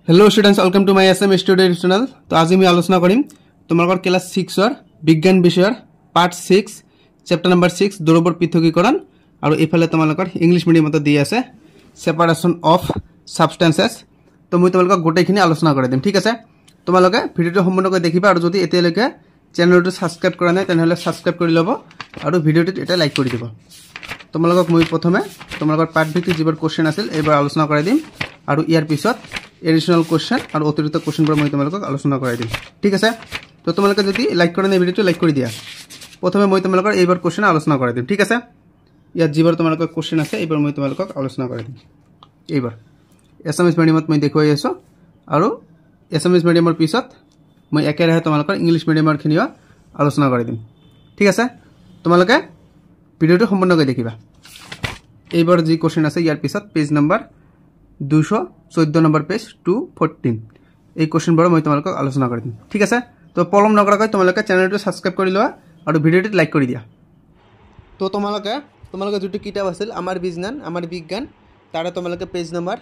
Hello students, welcome to my SM studio channel. तो आज मैं आलोचना करिम तुम्हारे क्लास 6 विज्ञान विषय पार्ट 6 चैप्टर नंबर 6 द्रव्यर पृथकीकरण और इफाले तुम्हारे इंग्लिश मीडियम दिए आछे सेपारेशन अफ सबस्टेंसेस। तो मैं तुम्हारे गोटेखिनि आलोचना कर दिम। ठीक है, तुम्हारे भिडिओ सम्पूर्णक देखिबा और यदि एतियाলৈকে चैनल सबस्क्राइब करा ना तेनहले सबस्क्राइब कर लब और भिडिओटित एटा लाइक कर दिबा। तुम्हारे मैं प्रथमे तुम्हारे पार्ट भित्तिक जिबार क्वेश्चन आछिल एबार आलोचना कर दिम और यार पिছত एडिशनल क्वेश्चन और अतिरिक्त क्वेश्चन मैं तुम्हारे आलोचना कर दिम। ठीक है, तो तुम्हारे जो लाइक कर भिडिओ लाइक कर दिया। प्रथमे मैं तुम्हारे एबार क्वेश्चन आलोचना कर दिम। ठीक है, यार जीवार तुम्हारे क्वेश्चन आछे एबार मैं तुम्हारे आलोचना कर दिम। एबार एसामिज मीडियम मैं देखुवाई आसो और एसामिज मीडियम पिছত मैं एकेराहे तुम्हारे इंग्लिश मीडियम खिनिও आलोचना कर दिम। ठीक है, तुम्हारे भिडिओ सम्पूर्णक देखिबा। एबार जी क्वेश्चन आछे यार पिছত पेज नम्बर 214 नम्बर पेज 214 এই কোশ্চেনবোৰ মই তোমালোকক আলোচনা কৰি দিম। ঠিক আছে, তো পলম নকৰাকৈ তোমালোকে চেনেলটো সাবস্ক্ৰাইব কৰি লোৱা আৰু ভিডিঅ'টো লাইক কৰি দিয়া। তো তোমালোকে যেটো কিতাপ আছিল আমাৰ বিজ্ঞান তাৰে তোমালোকে পেজ নম্বৰ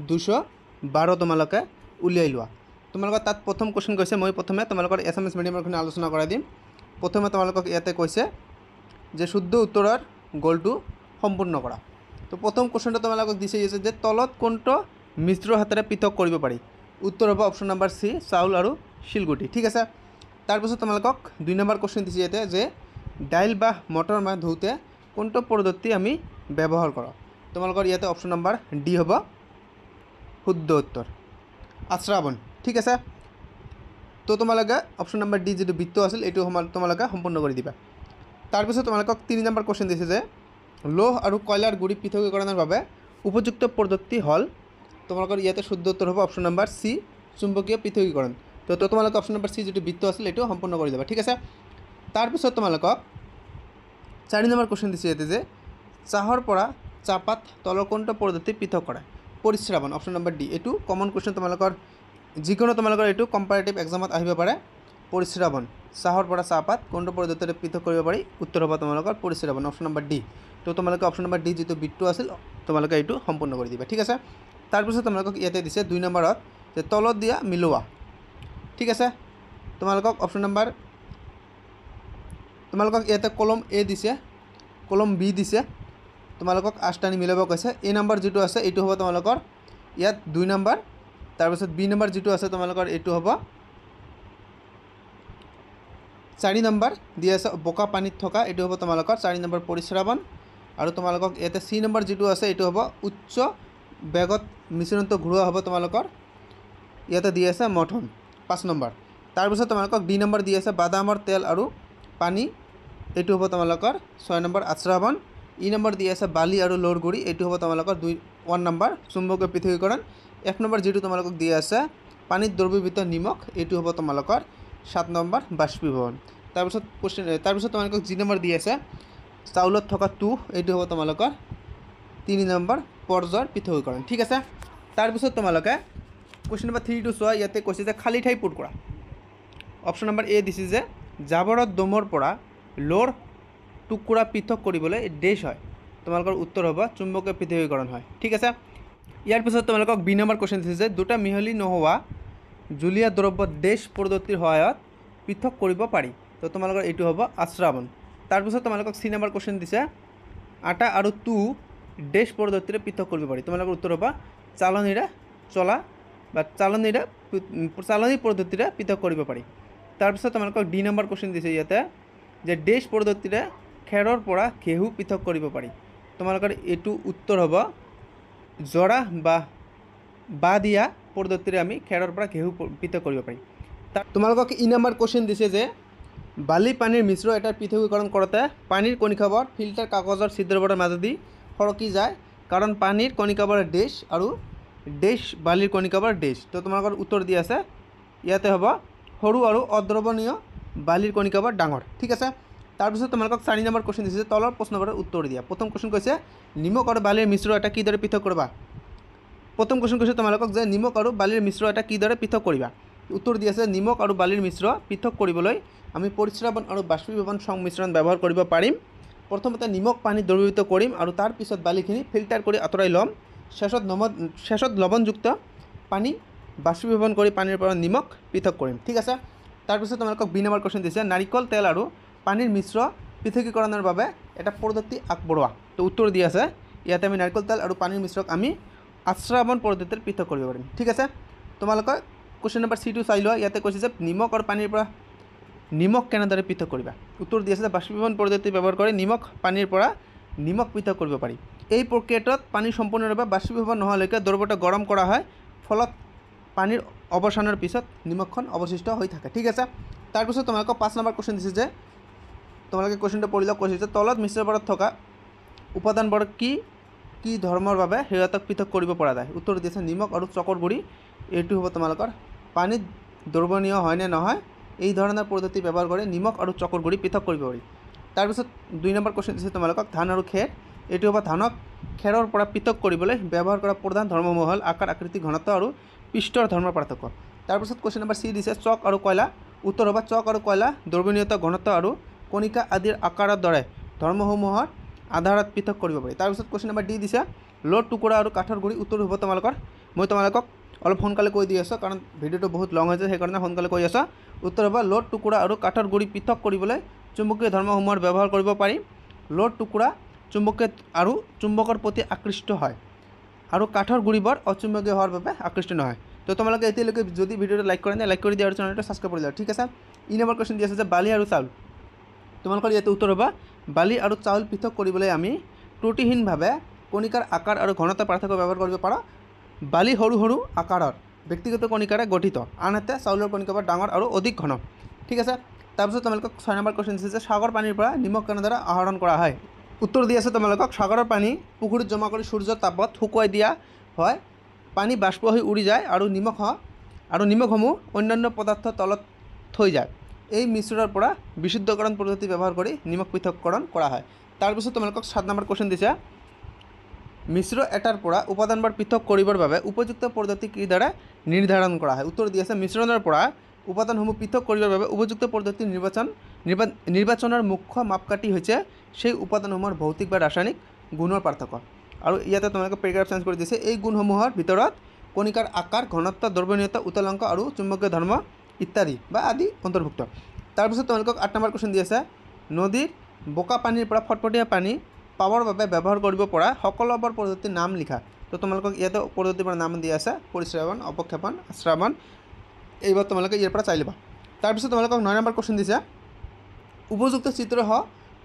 212 তোমালোকে উলিয়াই লোৱা। তোমালোকৰ তাত প্ৰথম কোশ্চেন কৈছে, মই প্ৰথমে তোমালোকৰ এছএমএছ মিডিয়ামৰখিনি আলোচনা কৰাই দিম। প্ৰথমে তোমালোকক ইয়াতে কৈছে যে শুদ্ধ উত্তৰৰ গলটো সম্পূৰ্ণ কৰা। তো প্ৰথম কোশ্চেনটো তোমালোকক দিছে যে তলত কোনটো মিশ্ৰ হাতেৰে পৃথক কৰিব পাৰি। উত্তৰ হ'ব অপশন নম্বৰ সি চাউল আৰু শিলগুটি। ঠিক আছে, তাৰপিছত তোমালোকক 2 নম্বৰ কোশ্চেন দিছে ইয়াতে যে ডাইল বা মটৰ মাহ ধুওঁতে কোনটো পদ্ধতি আমি ব্যৱহাৰ কৰোঁ। তোমালোকৰ ইয়াতে অপশন নম্বৰ ডি হ'ব শুদ্ধ উত্তৰ আশ্ৰাবণ। ঠিক আছে, তো তোমালোকে অপশন নম্বৰ ডি যেটো বৃত্ত আছিল এইটো তোমালোকে সম্পূৰ্ণ কৰি দিবা। তাৰপিছত তোমালোকক 3 নম্বৰ কোশ্চেন দিছে যে লৌহ और কয়লাৰ গুড়ি পৃথকীকৰণৰ বাবে উপযুক্ত পদ্ধতি হল। তোমালোকৰ ইয়াতে শুদ্ধ উত্তৰ হ'ব অপশন নম্বৰ সি চুম্বকীয় পৃথকীকৰণ। তো তোমালোকে অপশন নম্বৰ সি যেটো বৃত্ত আছিল এইটো সম্পূৰ্ণ কৰি দিবা। ঠিক আছে, তাৰপিছত তোমালোকক 4 নম্বৰ কোশ্চেন দিছে ইয়াতে যে চাহৰ পৰা চাহপাত তলৰ কোনটো পদ্ধতি পৃথক কৰে। পৰিশ্ৰাবণ অপশন নম্বৰ ডি। এইটো কমন কোশ্চেন তোমালোকৰ যিকোনো তোমালোকৰ এইটো কম্পাৰেটিভ এক্সামত আহিব পাৰে। পৰিশ্ৰাবণ চাহৰ পৰা চাহপাত কোনটো পদ্ধতিৰে পৃথক কৰিব পাৰি। উত্তৰ হ'ব তোমালোকৰ পৰিশ্ৰাবণ অপশন নম্বৰ ডি। তো তোমালোকে অপশন নম্বৰ ডি যেটো বৃত্ত আছিল তোমালোকে এইটো সম্পূৰ্ণ কৰি দিবা। ঠিক আছে, তাৰপিছত তোমালোকক ইয়াতে দিছে 2 নম্বৰত যে তলত দিয়া মিলোৱা। ঠিক আছে, তোমালোকক অপশন নম্বৰ তোমালোকক ইয়াতে কলম এ দিছে, কলম বি দিছে, তোমালোকক আষ্টানি মিলাব কৈছে। এ নম্বৰ যেটো আছে এইটো হ'ব তোমালোকৰ ইয়াত 2 নম্বৰ। তাৰপিছত বি নম্বৰ যেটো আছে তোমালোকৰ এইটো হ'ব 4 নম্বৰ দিয়া আছে বোকা পানীত থকা, এইটো হ'ব তোমালোকৰ 4 নম্বৰ পৰিশ্ৰাবণ। আৰু তোমালোকক ইয়াতে সি নম্বৰ যেটো আছে এইটো হ'ব উচ্চ বেগত মিশ্ৰণটো ঘূৰোৱা হ'ব তোমালোকৰ ইয়াতে দি আছে মথন 5 নম্বৰ। তাৰপিছত তোমালোকক ডি নম্বৰ দি আছে বাদামৰ তেল আৰু পানী, এইটো হ'ব তোমালোকৰ 6 নম্বৰ আশ্ৰাবণ। ই নম্বৰ দি আছে বালি আৰু লৌৰ গুড়ি, এইটো হ'ব তোমালোকৰ 1 নম্বৰ চুম্বকীয় পৃথকীকৰণ। এক নম্বৰ যেটো তোমালোকক দি আছে পানীত দ্ৰৱীভূত নিমখ, এইটো হ'ব তোমালোকৰ 7 নম্বৰ বাষ্পীভৱন। তাৰপিছত তোমালোকক জি নম্বৰ দি আছে চাউলত থকা তুঁহ, এইটো হ'ব তোমালোকৰ 3 নম্বৰ পৰ্যায়ৰ পৃথকীকৰণ। ঠিক আছে, তাৰপিছত তোমালোকে কোশ্চেন নম্বৰ 3 টু চোৱা। ইয়াতে কৈছে যে খালী ঠাই পূৰ কৰা। অপশ্যন নম্বৰ এ দিছে যে জাবৰত দমৰ পৰা লৌৰ টুকুৰা পৃথক কৰিবলৈ ডেছ হয়। তোমালোকৰ উত্তৰ হ'ব চুম্বকীয় পৃথকীকৰণ হয়। ঠিক আছে, ইয়াৰ পিছত তোমালোকক বি নম্বৰ কোশ্চেন দিছে যে দুটা মিহলি নোহোৱা জুলীয়া দ্ৰব্য ডেছ পদ্ধতিৰ সহায়ত পৃথক কৰিব পাৰি। তো তোমালোকৰ এইটো হ'ব আশ্ৰাবণ। তাৰপিছত তোমালোকক চি নম্বৰ কোশ্চেন দিছে আটা আৰু তুঁহ ডেছ পদ্ধতিৰে পৃথক কৰিব পাৰি। তোমালোকৰ উত্তৰ হ'ব চালনীৰে চলা বা চালনী পদ্ধতিৰে পৃথক কৰিব পাৰি। তাৰপিছত তোমালোকক ডি নম্বৰ কোশ্চেন দিছে ইয়াতে যে ডেছ পদ্ধতিৰে খেৰৰ পৰা ঘেঁহু পৃথক কৰিব পাৰি। তোমালোকৰ এইটো উত্তৰ হ'ব জৰা বা দিয়া পদ্ধতিৰে আমি খেৰৰ পৰা ঘেঁহু পৃথক কৰিব পাৰি। তোমালোকক ই নম্বৰ কোশ্চেন দিছে যে বালি পানীৰ মিশ্ৰ এটাৰ পৃথকীকৰণ কৰোঁতে পানীৰ কণিকাবোৰ ফিল্টাৰ কাগজৰ ছিদ্ৰবোৰৰ মাজেদি সৰকি যায় কাৰণ পানীৰ কণিকাবোৰ ডেছ আৰু ডেছ বালিৰ কণিকাবোৰ ডেছ। তো তোমালোকৰ উত্তৰ দি আছে ইয়াতে হ'ব সৰু আৰু অদ্ৰৱণীয় বালিৰ কণিকাবোৰ ডাঙৰ। ঠিক আছে, তাৰপিছত তোমালোকক 4 নম্বৰ কোশ্চেন দিছে তলৰ প্ৰশ্নবোৰৰ উত্তৰ দিয়া। প্ৰথম কোশ্চেন কৈছে নিমখ আৰু বালিৰ মিশ্ৰ এটা কিদৰে পৃথক কৰিবা। প্ৰথম কোশ্চেন কৈছে তোমালোকক যে নিমখ আৰু বালিৰ মিশ্ৰ এটা কিদৰে পৃথক কৰিবা। উত্তৰ দি আছে নিমখ আৰু বালিৰ মিশ্ৰ পৃথক কৰিবলৈ আমি পৰিশ্ৰাবণ আৰু বাষ্পীভৱন সংমিশ্ৰণ ব্যৱহাৰ কৰিব পাৰিম। প্ৰথমতে নিমখ পানী দ্ৰৱীভূত কৰিম আৰু তাৰ পিছত বালিখিনি ফিল্টাৰ কৰি আঁতৰাই ল'ম। শেষত লৱণযুক্ত পানী বাষ্পীভৱন কৰি পানীৰ পৰা নিমখ পৃথক কৰিম। ঠিক আছে, তাৰপিছত তোমালোকক বি নম্বৰ কুৱেশ্যন দিছে, নাৰিকল তেল আৰু পানীৰ মিশ্ৰ পৃথকীকৰণৰ বাবে এটা পদ্ধতি আগবঢ়োৱা। তো উত্তৰ দি আছে ইয়াতে আমি নাৰিকল তেল আৰু পানীৰ মিশ্ৰক আমি আশ্ৰাৱণ পদ্ধতিৰ পৃথক কৰিব পাৰিম। ঠিক আছে, তোমালোকৰ কুৱেশ্যন নম্বৰ চিটো চাই লোৱা। ইয়াতে কৈছে যে নিমখ আৰু পানীৰ পৰা নিমখ কেনেদৰে পৃথক কৰিবা। উত্তৰ দি আছে যে বাষ্পীভৱন পদ্ধতি ব্যৱহাৰ কৰি নিমখ পানীৰ পৰা নিমখ পৃথক কৰিব পাৰি। এই প্ৰক্ৰিয়াটোত পানী সম্পূৰ্ণৰূপে বাষ্পীভৱন নোহোৱালৈকে দ্ৰৱটো গৰম কৰা হয়, ফলত পানীৰ অৱসানৰ পিছত নিমখখন অৱশিষ্ট হৈ থাকে। ঠিক আছে, তাৰপিছত তোমালোকক 5 নম্বৰ কুৱেশ্যন দিছে যে তোমালোকে কুৱেশ্যনটো পঢ়িলে কৈছে যে তলত মিশ্ৰণত থকা উপাদানবোৰ কি কি ধৰ্মৰ বাবে সিহঁতক পৃথক কৰিব পৰা যায়। উত্তৰ দিছে নিমখ আৰু চকৰ গুড়ি। এইটো হ'ব তোমালোকৰ পানীত দ্ৰৱণীয় হয়নে নহয় এই ধৰণৰ পদ্ধতি ব্যৱহাৰ কৰি নিমখ আৰু চকৰ গুড়ি পৃথক কৰিব পাৰি। তাৰপিছত 2 নম্বৰ কুৱেশ্যন দিছে তোমালোকক ধান আৰু খেৰ। এইটো হ'ব ধানক খেৰৰ পৰা পৃথক কৰিবলৈ ব্যৱহাৰ কৰা প্ৰধান ধৰ্মসমূহ হ'ল আকাৰ, আকৃতি, ঘনত্ব আৰু পৃষ্ঠৰ ধৰ্মৰ পাৰ্থক্য। তাৰপিছত কুৱেশ্যন নম্বৰ চি দিছে চক আৰু কয়লা। উত্তৰ হ'ব চক আৰু কয়লা দ্ৰৱণীয়তা, ঘনত্ব আৰু কণিকা আদিৰ আকাৰৰ দৰে ধৰ্মসমূহৰ আধাৰত পৃথক কৰিব পাৰি। তাৰপিছত কুৱেশ্যন নম্বৰ ডি দিছে লোট টুকুৰা আৰু কাঠৰ গুড়ি। উত্তৰ হ'ব তোমালোকৰ, মই তোমালোকক অলপ সোনকালে কৈ দি আছোঁ কাৰণ ভিডিঅ'টো বহুত লং হৈছে, সেইকাৰণে সোনকালে কৈ আছোঁ। উত্তৰ হ'ব লোট টুকুৰা আৰু কাঠৰ গুড়ি পৃথক কৰিবলৈ চুম্বকীয় ধৰ্মসমূহৰ ব্যৱহাৰ কৰিব পাৰি। লোট টুকুৰা চুম্বকীয় আৰু চুম্বকৰ প্ৰতি আকৃষ্ট হয় আৰু কাঠৰ গুড়িবোৰ অচুম্বকীয় হোৱাৰ বাবে আকৃষ্ট নহয়। তো তোমালোকে এতিয়ালৈকে যদি ভিডিঅ'টো লাইক কৰা নাই, লাইক কৰি দিয়া আৰু চেনেলটো ছাবস্ক্ৰাইব কৰি দিয়া। ঠিক আছে, ই নম্বৰ কুৱেশ্যন দি আছে যে বালি আৰু চাউল। তোমালোকৰ ইয়াতে উত্তৰ হ'ব বালি আৰু চাউল পৃথক কৰিবলৈ আমি ত্ৰুটিহীনভাৱে কণিকাৰ আকাৰ আৰু ঘনত্ব পাৰ্থক্য ব্যৱহাৰ কৰিব পাৰোঁ। বালি সৰু সৰু আকাৰৰ ব্যক্তিগত কণিকাৰে গঠিত, আনহাতে চাউলৰ কণিকাবোৰ ডাঙৰ আৰু অধিক ঘন। ঠিক আছে, তাৰপিছত তোমালোকক 6 নম্বৰ কুৱেশ্যন দিছে যে সাগৰ পানীৰ পৰা নিমখ কেনেদৰে আহৰণ কৰা হয়। উত্তৰ দি আছে তোমালোকক সাগৰৰ পানী পুখুৰীত জমা কৰি সূৰ্যৰ তাপত শুকুৱাই দিয়া হয়, পানী বাষ্প হৈ উৰি যায় আৰু নিমখসমূহ অন্যান্য পদাৰ্থ তলত থৈ যায়। এই মিশ্ৰণৰ পৰা বিশুদ্ধকৰণ পদ্ধতি ব্যৱহাৰ কৰি নিমখ পৃথককৰণ কৰা হয়। তাৰপিছত তোমালোকক 7 নম্বৰ কুৱেশ্যন দিছে মিশ্ৰ এটাৰ পৰা উপাদানবোৰ পৃথক কৰিবৰ বাবে উপযুক্ত পদ্ধতি কিদৰে নিৰ্ধাৰণ কৰা হয়। উত্তৰ দি আছে মিশ্ৰণৰ পৰা উপাদানসমূহ পৃথক কৰিবৰ বাবে উপযুক্ত পদ্ধতি নিৰ্বাচনৰ মুখ্য মাপকাঠি হৈছে সেই উপাদানসমূহৰ ভৌতিক বা ৰাসায়নিক গুণৰ পাৰ্থক্য। আৰু ইয়াতে তোমালোকে পেৰাগ্ৰাফ চেঞ্জ কৰি দিছে এই গুণসমূহৰ ভিতৰত কণিকাৰ আকাৰ, ঘনত্ব, দ্ৰৱণীয়তা, উতলাংক আৰু চুম্বকীয় ধৰ্ম ইত্যাদি বা আদি অন্তৰ্ভুক্ত। তাৰপিছত তোমালোকক 8 নম্বৰ কুৱেশ্যন দি আছে নদীৰ বোকা পানীৰ পৰা ফটফটীয়া পানী পাবৰ বাবে ব্যৱহাৰ কৰিব পৰা সকলোবোৰ পদ্ধতিৰ নাম লিখা। তো তোমালোকক ইয়াতে পদ্ধতিবোৰ নাম দিয়া আছে পৰিশ্ৰাৱণ, অপক্ষেপণ, আশ্ৰাৱণ। এইবাৰ তোমালোকে ইয়াৰ পৰা চাই ল'বা। তাৰপিছত তোমালোকক 9 নম্বৰ কুৱেশ্যন দিছে উপযুক্ত চিত্ৰসহ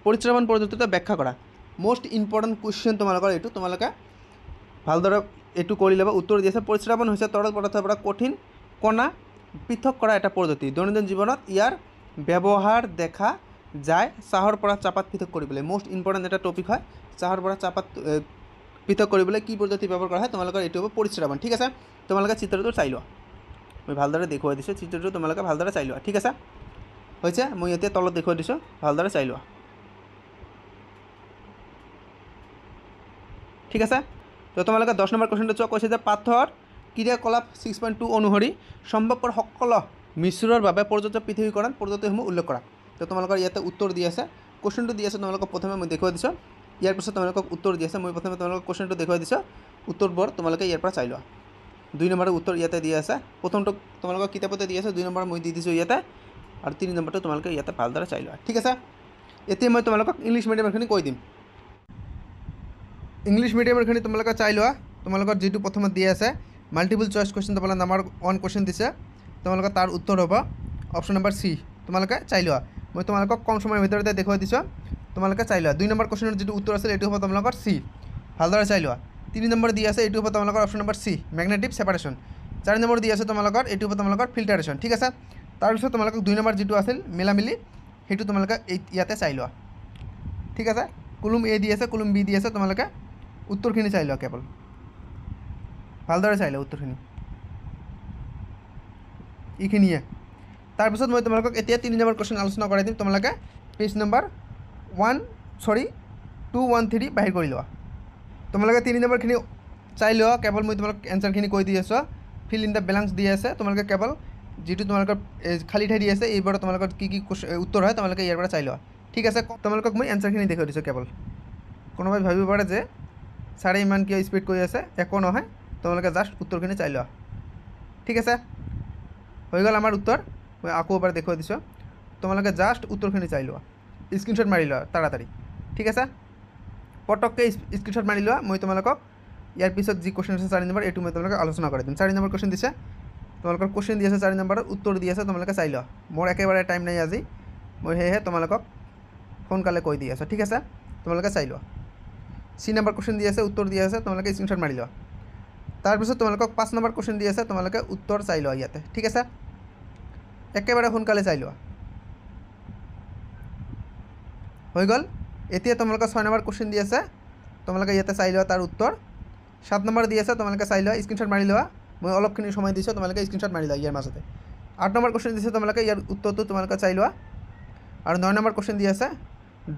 পৰিশ্ৰাৱণ পদ্ধতিটো ব্যাখ্যা কৰা। মোষ্ট ইম্পৰ্টেণ্ট কুৱেশ্যন তোমালোকৰ এইটো, তোমালোকে ভালদৰে এইটো কৰি ল'বা। উত্তৰ দি আছে পৰিশ্ৰাৱণ হৈছে তৰল পদাৰ্থৰ পৰা কঠিন কণা পৃথক কৰা এটা পদ্ধতি। দৈনন্দিন জীৱনত ইয়াৰ ব্যৱহাৰ দেখা যায় চাহৰ পৰা চাহপাত পৃথক কৰিবলৈ। মোষ্ট ইম্পৰ্টেণ্ট এটা টপিক হয়, চাহৰ পৰা চাহপাত পৃথক কৰিবলৈ কি পদ্ধতি ব্যৱহাৰ কৰা হয়, তোমালোকৰ এইটো হ'ব পৰিশ্ৰাৱণ। ঠিক আছে, তোমালোকে চিত্ৰটো চাই লোৱা, মই ভালদৰে দেখুৱাই দিছোঁ, চিত্ৰটো তোমালোকে ভালদৰে চাই লোৱা। ঠিক আছে, হৈছে মই এতিয়া তলত দেখুৱাই দিছোঁ, ভালদৰে চাই লোৱা। ঠিক আছে, তো তোমালোকে 10 নম্বৰ কুৱেশ্যনটো চোৱা। কৈছে যে পাঠৰ ক্ৰিয়াকলাপ 6.2 অনুসৰি সম্ভৱপৰ সকলো মিশ্ৰৰ বাবে প্ৰযোজ্য পৃথকীকৰণ পদ্ধতিসমূহ উল্লেখ কৰা। তো তোমালোকৰ ইয়াতে উত্তৰ দি আছে, কুৱেশ্যনটো দি আছে তোমালোকক প্ৰথমে মই দেখুৱাই দিছোঁ, ইয়াৰ পিছত তোমালোকক উত্তৰ দি আছে। মই প্ৰথমে তোমালোকক কুৱেশ্যনটো দেখুৱাই দিছোঁ, উত্তৰবোৰ তোমালোকে ইয়াৰ পৰা চাই লোৱা। 2 নম্বৰৰ উত্তৰ ইয়াতে দি আছে, প্ৰথমটো তোমালোকৰ কিতাপতে দি আছে, 2 নম্বৰ মই দি দিছোঁ ইয়াতে, আৰু 3 নম্বৰটো তোমালোকে ইয়াতে ভালদৰে চাই লোৱা। ঠিক আছে, এতিয়া মই তোমালোকক ইংলিছ মিডিয়ামৰখিনি কৈ দিম। ইংলিছ মিডিয়ামৰখিনি তোমালোকে চাই লোৱা। তোমালোকৰ যিটো প্ৰথমত দি আছে মাল্টিপল চইচ কুৱেশ্যন, তোমালোকে নাম্বাৰ 1 কুৱেশ্যন দিছে, তোমালোকে তাৰ উত্তৰ হ'ব অপশ্যন নম্বৰ চি। তোমালোকে চাই লোৱা, মই তোমালোকক কম সময়ৰ ভিতৰতে দেখুৱাই দিছোঁ, তোমালোকে চাই লোৱা। 2 নম্বৰ কুৱেশ্যনৰ যিটো উত্তৰ আছিল এইটো হ'ব তোমালোকৰ চি, ভালদৰে চাই লোৱা। 3 নম্বৰ দি আছে এইটো হ'ব তোমালোকৰ option number C magnetic separation. 4 number দি আছে তোমালোকৰ এইটো হ'ব তোমালোকৰ ফিল্টাৰেশ্যন। ঠিক আছে, তাৰপিছত তোমালোকক 2 নম্বৰ যিটো আছিল মেলামিলি, সেইটো তোমালোকে ইয়াতে চাই লোৱা। ঠিক আছে, কলম এ দি আছে, কলম বি দি আছে, তোমালোকে উত্তৰখিনি চাই লোৱা, কেৱল ভালদৰে চাই লোৱা উত্তৰখিনি, এইখিনিয়ে। তাৰপিছত মই তোমালোকক এতিয়া 3 নম্বৰ কুৱেশ্যন আলোচনা কৰাই দিম, তোমালোকে পেজ নম্বৰ 213 বাহিৰ কৰি লোৱা। তোমালোকে 3 নম্বৰখিনি চাই লোৱা, কেৱল মই তোমালোক এনচাৰখিনি কৈ দি আছোঁ। ফিল ইন দ্য ব্লেংকছ দি আছে, তোমালোকে কেৱল যিটো তোমালোকৰ খালী ঠাই দি আছে এইবোৰত তোমালোকৰ কি কি উত্তৰ হয় তোমালোকে ইয়াৰ পৰা চাই লোৱা। ঠিক আছে, তোমালোকক মই এনচাৰখিনি দেখুৱাই দিছোঁ। কেৱল কোনোবাই ভাবিব পাৰে যে ছাৰে ইমান কিয় স্পীড কৈ আছে, একো নহয়, তোমালোকে জাষ্ট উত্তৰখিনি চাই লোৱা। ঠিক আছে হৈ গ'ল আমাৰ উত্তৰ মই আকৌ এবাৰ দেখুৱাই দিছোঁ তোমালোকে জাষ্ট উত্তৰখিনি চাই লোৱা স্ক্ৰীনশ্বট মাৰি লোৱা তাড়াতাড়ি ঠিক আছে পটককৈ স্ক্ৰীনশ্বট মাৰি লোৱা মই তোমালোকক ইয়াৰ পিছত যি কুৱেশ্যন আছে 4 নম্বৰ এইটো মই তোমালোকক আলোচনা কৰি দিম 4 নম্বৰ কুৱেশ্যন দিছে তোমালোকৰ কুৱেশ্যন দি আছে 4 নম্বৰৰ উত্তৰ দি আছে তোমালোকে চাই লোৱা মোৰ একেবাৰে টাইম নাই আজি মই সেয়েহে তোমালোকক সোনকালে কৈ দি আছোঁ ঠিক আছে তোমালোকে চাই লোৱা চি নম্বৰ কুৱেশ্যন দি আছে উত্তৰ দি আছে তোমালোকে স্ক্ৰীনশ্বট মাৰি লোৱা তাৰপিছত তোমালোকক 5 নম্বৰ কুৱেশ্যন দি আছে তোমালোকে উত্তৰ চাই লোৱা ইয়াতে ঠিক আছে একেবাৰে সোনকালে চাই লোৱা হৈ গ'ল এতিয়া তোমালোকে 6 নম্বৰ কুৱেশ্যন দি আছে তোমালোকে ইয়াতে চাই লোৱা তাৰ উত্তৰ 7 নম্বৰ দি আছে তোমালোকে চাই লোৱা স্ক্ৰীনশ্বট মাৰি লোৱা মই অলপখিনি সময় দিছোঁ তোমালোকে স্ক্ৰীনশ্বট মাৰি লোৱা ইয়াৰ মাজতে 8 নম্বৰ কুৱেশ্যন দিছে তোমালোকে ইয়াৰ উত্তৰটো তোমালোকে চাই লোৱা আৰু 9 নম্বৰ কুৱেশ্যন দি আছে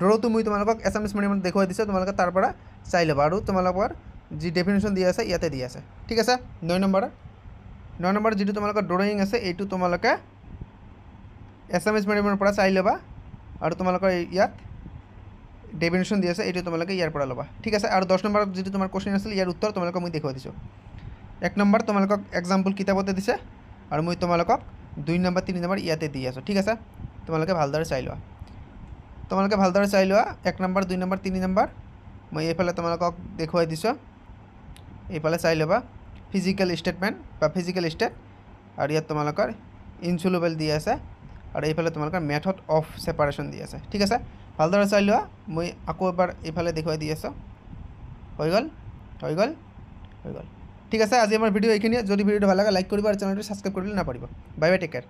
ড্ৰটো মই তোমালোকক এছামিছ মিডিয়ামত দেখুৱাই দিছোঁ তোমালোকে তাৰ পৰা চাই ল'বা আৰু তোমালোকৰ যি ডেফিনেশ্যন দি আছে ইয়াতে দি আছে ঠিক আছে 9 নম্বৰ যিটো তোমালোকৰ ড্ৰয়িং আছে এইটো তোমালোকে এছামিছ মিডিয়ামৰ পৰা চাই ল'বা আৰু তোমালোকৰ ইয়াত ডেফিনেশ্যন দি আছে এইটো তোমালোকে ইয়াৰ পৰা ল'বা ঠিক আছে আৰু 10 নম্বৰত যিটো তোমাৰ কুৱেশ্যন আছিল ইয়াৰ উত্তৰ তোমালোকক মই দেখুৱাই দিছোঁ 1 নম্বৰ তোমালোকক এক্সাম্পল কিতাপতে দিছে আৰু মই তোমালোকক 2 নম্বৰ 3 নম্বৰ ইয়াতে দি আছোঁ ঠিক আছে তোমালোকে ভালদৰে চাই লোৱা 1 নম্বৰ 2 নম্বৰ 3 নম্বৰ মই এইফালে তোমালোকক দেখুৱাই দিছোঁ এইফালে চাই ল'বা ফিজিকেল ষ্টেটমেণ্ট বা ফিজিকেল ষ্টেট আৰু ইয়াত তোমালোকৰ ইনচলুবল দি আছে আৰু এইফালে তোমালোকৰ মেথড অফ সেপাৰেশ্যন দি আছে ঠিক আছে ভালদৰে চাই লোৱা মই আকৌ এবাৰ এইফালে দেখুৱাই দি আছোঁ হৈ গ'ল ঠিক আছে আজি আমাৰ ভিডিঅ' এইখিনিয়ে যদি ভিডিঅ'টো ভাল লাগে লাইক কৰিবা আৰু চেনেলটো সাবস্ক্ৰাইব কৰিবলৈ নাপাহৰিবা বাই বাই টেক কেয়াৰ